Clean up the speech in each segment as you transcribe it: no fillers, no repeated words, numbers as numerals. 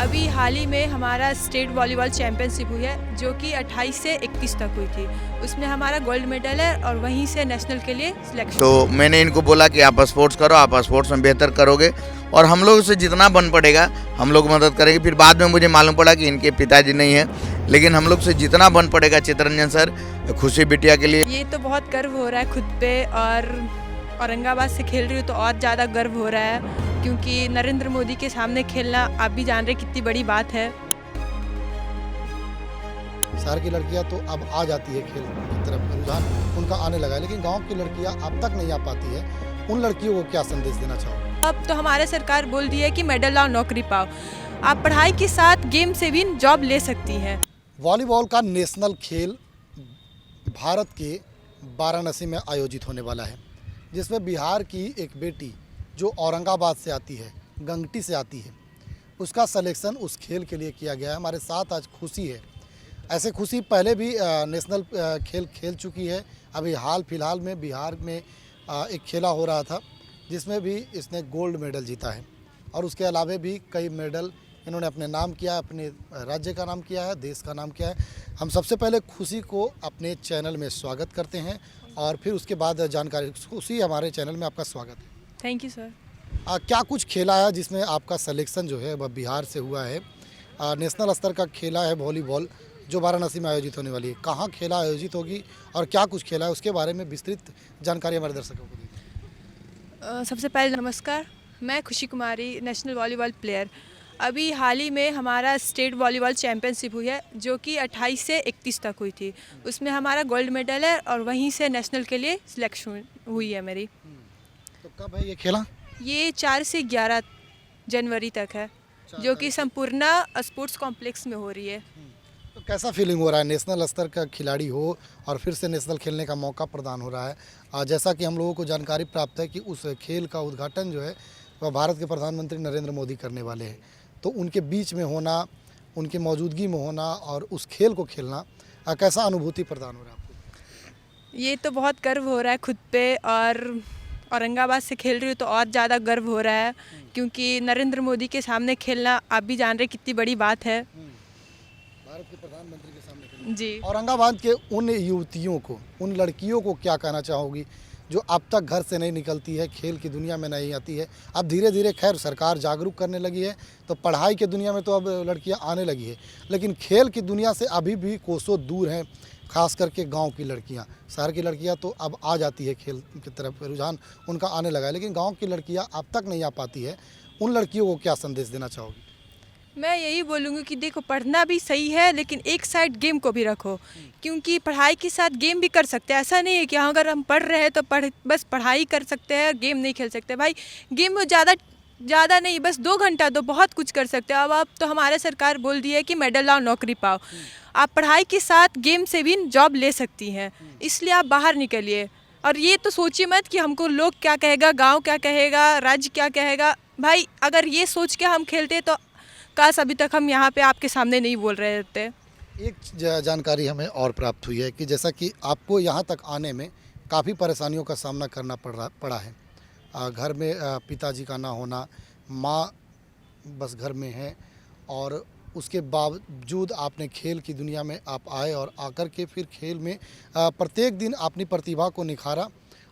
अभी हाल ही में हमारा स्टेट वॉलीबॉल चैम्पियनशिप हुई है जो कि 28 से 31 तक हुई थी। उसमें हमारा गोल्ड मेडल है और वहीं से नेशनल के लिए सिलेक्शन। तो मैंने इनको बोला कि आप स्पोर्ट्स करो, आप स्पोर्ट्स में बेहतर करोगे और हम लोग से जितना बन पड़ेगा हम लोग मदद करेंगे। फिर बाद में मुझे मालूम पड़ा कि इनके पिताजी नहीं है, लेकिन हम लोग से जितना बन पड़ेगा चित्तरंजन सर, खुशी बिटिया के लिए। ये तो बहुत गर्व हो रहा है खुद पे, और औरंगाबाद से खेल रही हूँ तो और ज़्यादा गर्व हो रहा है क्योंकि नरेंद्र मोदी के सामने खेलना आप भी जान रहे कितनी बड़ी बात है। शहर की लड़कियां तो अब आ जाती है खेल की तरफ, रुझान उनका आने लगा है, लेकिन गांव की लड़कियां अब तक नहीं आ पाती है। उन लड़कियों को क्या संदेश देना चाहोगे? अब तो हमारे सरकार बोल दी है कि मेडल लाओ नौकरी पाओ, आप पढ़ाई के साथ गेम से भी जॉब ले सकती हैं। वॉलीबॉल का नेशनल खेल भारत के वाराणसी में आयोजित होने वाला है, जिसमें बिहार की एक बेटी जो औरंगाबाद से आती है, गंगटी से आती है, उसका सिलेक्शन उस खेल के लिए किया गया है। हमारे साथ आज खुशी है। ऐसे खुशी पहले भी नेशनल खेल खेल चुकी है। अभी हाल फिलहाल में बिहार में एक खेला हो रहा था जिसमें भी इसने गोल्ड मेडल जीता है, और उसके अलावा भी कई मेडल इन्होंने अपने नाम किया है, अपने राज्य का नाम किया है, देश का नाम किया है। हम सबसे पहले खुशी को अपने चैनल में स्वागत करते हैं और फिर उसके बाद जानकारी। खुशी, हमारे चैनल में आपका स्वागत है। Thank you sir. क्या कुछ खेला है जिसमें आपका सिलेक्शन जो है वह बिहार से हुआ है? नेशनल स्तर का खेला है वॉलीबॉल जो वाराणसी में आयोजित होने वाली है। कहाँ खेला आयोजित होगी और क्या कुछ खेला है, उसके बारे में विस्तृत जानकारी हमारे दर्शकों को दीजिए। सबसे पहले नमस्कार, मैं खुशी कुमारी, नेशनल वॉलीबॉल प्लेयर। अभी हाल ही में हमारा स्टेट वॉलीबॉल चैम्पियनशिप हुई है जो कि 28 से 31 तक हुई थी। उसमें हमारा गोल्ड मेडल है और वहीं से नेशनल के लिए सिलेक्शन हुई है मेरी। तो कब है ये खेला? ये 4 से 11 जनवरी तक है जो कि संपूर्णा स्पोर्ट्स कॉम्प्लेक्स में हो रही है। तो कैसा फीलिंग हो रहा है, नेशनल स्तर का खिलाड़ी हो और फिर से नेशनल खेलने का मौका प्रदान हो रहा है? जैसा कि हम लोगों को जानकारी प्राप्त है कि उस खेल का उद्घाटन जो है वह भारत के प्रधानमंत्री नरेंद्र मोदी करने वाले हैं, तो उनके बीच में होना, उनकी मौजूदगी में होना और उस खेल को खेलना, कैसा अनुभूति प्रदान हो रहा है आपको? ये तो बहुत गर्व हो रहा है खुद पे, और औरंगाबाद से खेल रही हूँ तो और ज़्यादा गर्व हो रहा है क्योंकि नरेंद्र मोदी के सामने खेलना आप भी जान रहे कितनी बड़ी बात है। भारत के प्रधानमंत्री के सामने जी। औरंगाबाद के उन युवतियों को, उन लड़कियों को क्या कहना चाहोगी जो अब तक घर से नहीं निकलती है, खेल की दुनिया में नहीं आती है? अब धीरे धीरे खैर सरकार जागरूक करने लगी है, तो पढ़ाई की दुनिया में तो अब लड़कियां आने लगी है, लेकिन खेल की दुनिया से अभी भी कोसों दूर हैं, खास करके गांव की लड़कियां। शहर की लड़कियां तो अब आ जाती है खेल की तरफ, रुझान उनका आने लगा है, लेकिन गाँव की लड़कियाँ अब तक नहीं आ पाती है। उन लड़कियों को क्या संदेश देना चाहोगी? मैं यही बोलूँगी कि देखो, पढ़ना भी सही है लेकिन एक साइड गेम को भी रखो, क्योंकि पढ़ाई के साथ गेम भी कर सकते हैं। ऐसा नहीं है कि हाँ अगर हम पढ़ रहे हैं तो बस पढ़ाई कर सकते हैं, गेम नहीं खेल सकते। भाई गेम में ज़्यादा नहीं, बस 2 घंटा तो बहुत कुछ कर सकते हैं। अब तो हमारे सरकार बोल दी है कि मेडल लाओ नौकरी पाओ, आप पढ़ाई के साथ गेम से भी जॉब ले सकती हैं, इसलिए आप बाहर निकलिए। और ये तो सोचिए मत कि हमको लोग क्या कहेगा, गाँव क्या कहेगा, राज्य क्या कहेगा। भाई अगर ये सोच के हम खेलते तो काश अभी तक हम यहाँ पे आपके सामने नहीं बोल रहे होते। एक जानकारी हमें और प्राप्त हुई है कि जैसा कि आपको यहाँ तक आने में काफ़ी परेशानियों का सामना करना पड़ा है। घर में पिताजी का ना होना, माँ बस घर में है, और उसके बावजूद आपने खेल की दुनिया में आप आए और आकर के फिर खेल में प्रत्येक दिन अपनी प्रतिभा को निखारा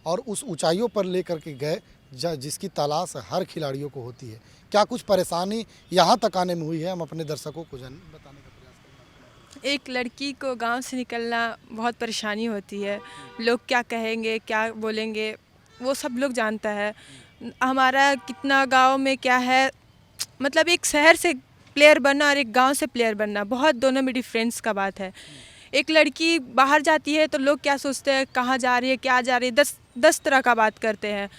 और उस ऊंचाइयों पर लेकर के गए जिसकी तलाश हर खिलाड़ियों को होती है। क्या कुछ परेशानी यहाँ तक आने में हुई है, हम अपने दर्शकों को बताने का प्रयास करेंगे। एक लड़की को गांव से निकलना बहुत परेशानी होती है, लोग क्या कहेंगे, क्या बोलेंगे, वो सब लोग जानता है। हमारा कितना गांव में क्या है, मतलब एक शहर से प्लेयर बनना और एक गांव से प्लेयर बनना, बहुत दोनों में डिफरेंस का बात है। एक लड़की बाहर जाती है तो लोग क्या सोचते हैं, कहाँ जा रही है, क्या जा रही है, 10 तरह का बात करते हैं।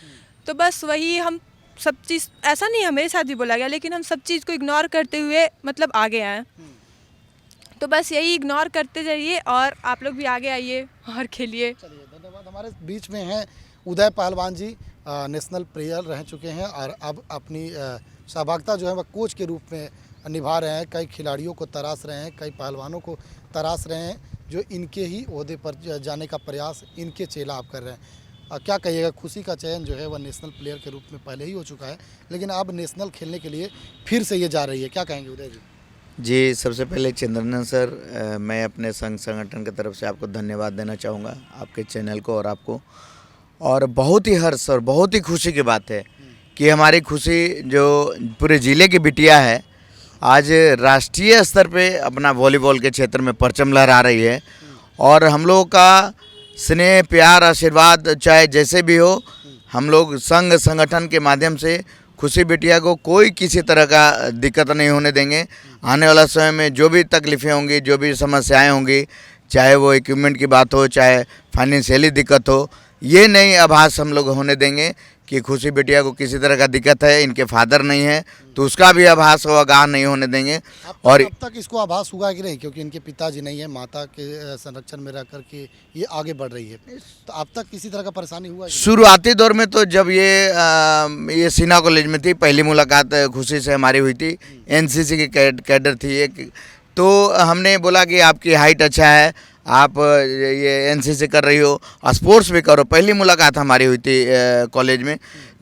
तो बस वही हम सब चीज़, ऐसा नहीं है मेरे साथ भी बोला गया, लेकिन हम सब चीज़ को इग्नोर करते हुए मतलब आगे आए। तो बस यही इग्नोर करते जाइए और आप लोग भी आगे आइए और खेलिए। चलिए, धन्यवाद। हमारे बीच में हैं उदय पहलवान जी, नेशनल प्लेयर रह चुके हैं और अब अपनी सहभागिता जो है वह कोच के रूप में निभा रहे हैं। कई खिलाड़ियों को तराश रहे हैं, कई पहलवानों को तराश रहे हैं जो इनके ही ओहदे पर जाने का प्रयास, इनके चेला आप कर रहे हैं। क्या कहिएगा, खुशी का चयन जो है वह नेशनल प्लेयर के रूप में पहले ही हो चुका है, लेकिन अब नेशनल खेलने के लिए फिर से ये जा रही है, क्या कहेंगे उदय जी? जी, सबसे पहले चंद्रनंदन सर, मैं अपने संगठन की तरफ से आपको धन्यवाद देना चाहूँगा, आपके चैनल को और आपको। और बहुत ही हर्ष और बहुत ही खुशी की बात है कि हमारी खुशी जो पूरे ज़िले की बिटिया है, आज राष्ट्रीय स्तर पे अपना वॉलीबॉल के क्षेत्र में परचम लहरा रही है। और हम लोगों का स्नेह, प्यार, आशीर्वाद चाहे जैसे भी हो, हम लोग संघ संगठन के माध्यम से खुशी बिटिया को कोई किसी तरह का दिक्कत नहीं होने देंगे। आने वाला समय में जो भी तकलीफ़ें होंगी, जो भी समस्याएं होंगी, चाहे वो इक्विपमेंट की बात हो, चाहे फाइनेंशियली दिक्कत हो, ये नहीं आभास हम लोग होने देंगे कि खुशी बिटिया को किसी तरह का दिक्कत है, इनके फादर नहीं है, तो उसका भी आभास हो आगाह नहीं होने देंगे। और अब तक इसको आभास हुआ कि नहीं, क्योंकि इनके पिताजी नहीं है, माता के संरक्षण में रह करके ये आगे बढ़ रही है, तो अब तक किसी तरह का परेशानी हुआ है कि नहीं? शुरुआती दौर में तो जब ये सीना कॉलेज में थी, पहली मुलाकात खुशी से हमारी हुई थी, एनसीसी की कैडर थी एक, तो हमने बोला कि आपकी हाइट अच्छा है, आप ये एनसीसी कर रही हो, स्पोर्ट्स भी करो। पहली मुलाकात हमारी हुई थी कॉलेज में,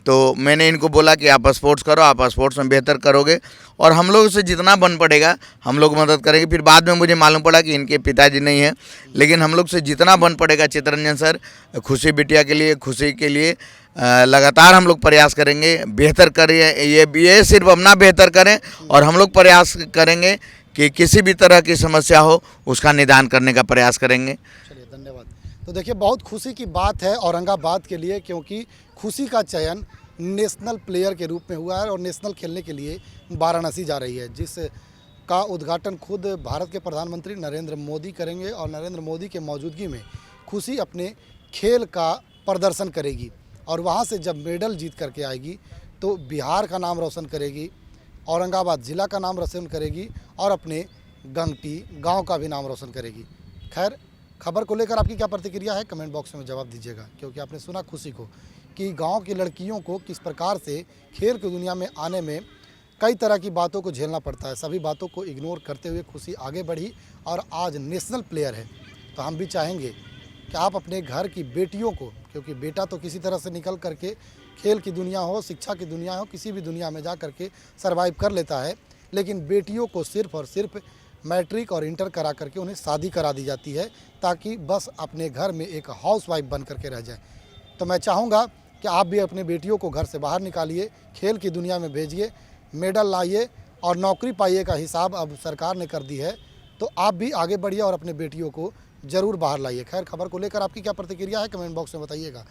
तो मैंने इनको बोला कि आप स्पोर्ट्स करो, आप स्पोर्ट्स में बेहतर करोगे और हम लोग से जितना बन पड़ेगा हम लोग मदद करेंगे। फिर बाद में मुझे मालूम पड़ा कि इनके पिताजी नहीं हैं, लेकिन हम लोग से जितना बन पड़ेगा चित्तरंजन सर, खुशी बिटिया के लिए, खुशी के लिए लगातार हम लोग प्रयास करेंगे, बेहतर करिए। ये सिर्फ अपना बेहतर करें और हम लोग प्रयास करेंगे कि किसी भी तरह की समस्या हो उसका निदान करने का प्रयास करेंगे। चलिए, धन्यवाद। तो देखिए, बहुत खुशी की बात है औरंगाबाद के लिए, क्योंकि खुशी का चयन नेशनल प्लेयर के रूप में हुआ है और नेशनल खेलने के लिए वाराणसी जा रही है, जिस का उद्घाटन खुद भारत के प्रधानमंत्री नरेंद्र मोदी करेंगे। और नरेंद्र मोदी के मौजूदगी में खुशी अपने खेल का प्रदर्शन करेगी और वहाँ से जब मेडल जीत करके आएगी तो बिहार का नाम रोशन करेगी, औरंगाबाद ज़िला का नाम रोशन करेगी और अपने गंगटी गांव का भी नाम रोशन करेगी। खैर, खबर को लेकर आपकी क्या प्रतिक्रिया है, कमेंट बॉक्स में जवाब दीजिएगा, क्योंकि आपने सुना खुशी को कि गांव की लड़कियों को किस प्रकार से खेल की दुनिया में आने में कई तरह की बातों को झेलना पड़ता है। सभी बातों को इग्नोर करते हुए खुशी आगे बढ़ी और आज नेशनल प्लेयर है। तो हम भी चाहेंगे कि आप अपने घर की बेटियों को, क्योंकि बेटा तो किसी तरह से निकल करके खेल की दुनिया हो, शिक्षा की दुनिया हो, किसी भी दुनिया में जा करके सर्वाइव कर लेता है, लेकिन बेटियों को सिर्फ और सिर्फ मैट्रिक और इंटर करा करके उन्हें शादी करा दी जाती है, ताकि बस अपने घर में एक हाउसवाइफ बन करके रह जाए। तो मैं चाहूँगा कि आप भी अपने बेटियों को घर से बाहर निकालिए, खेल की दुनिया में भेजिए, मेडल लाइए और नौकरी पाइए का हिसाब अब सरकार ने कर दी है। तो आप भी आगे बढ़िए और अपने बेटियों को ज़रूर बाहर लाइए। खैर, खबर को लेकर आपकी क्या प्रतिक्रिया है, कमेंट बॉक्स में बताइएगा।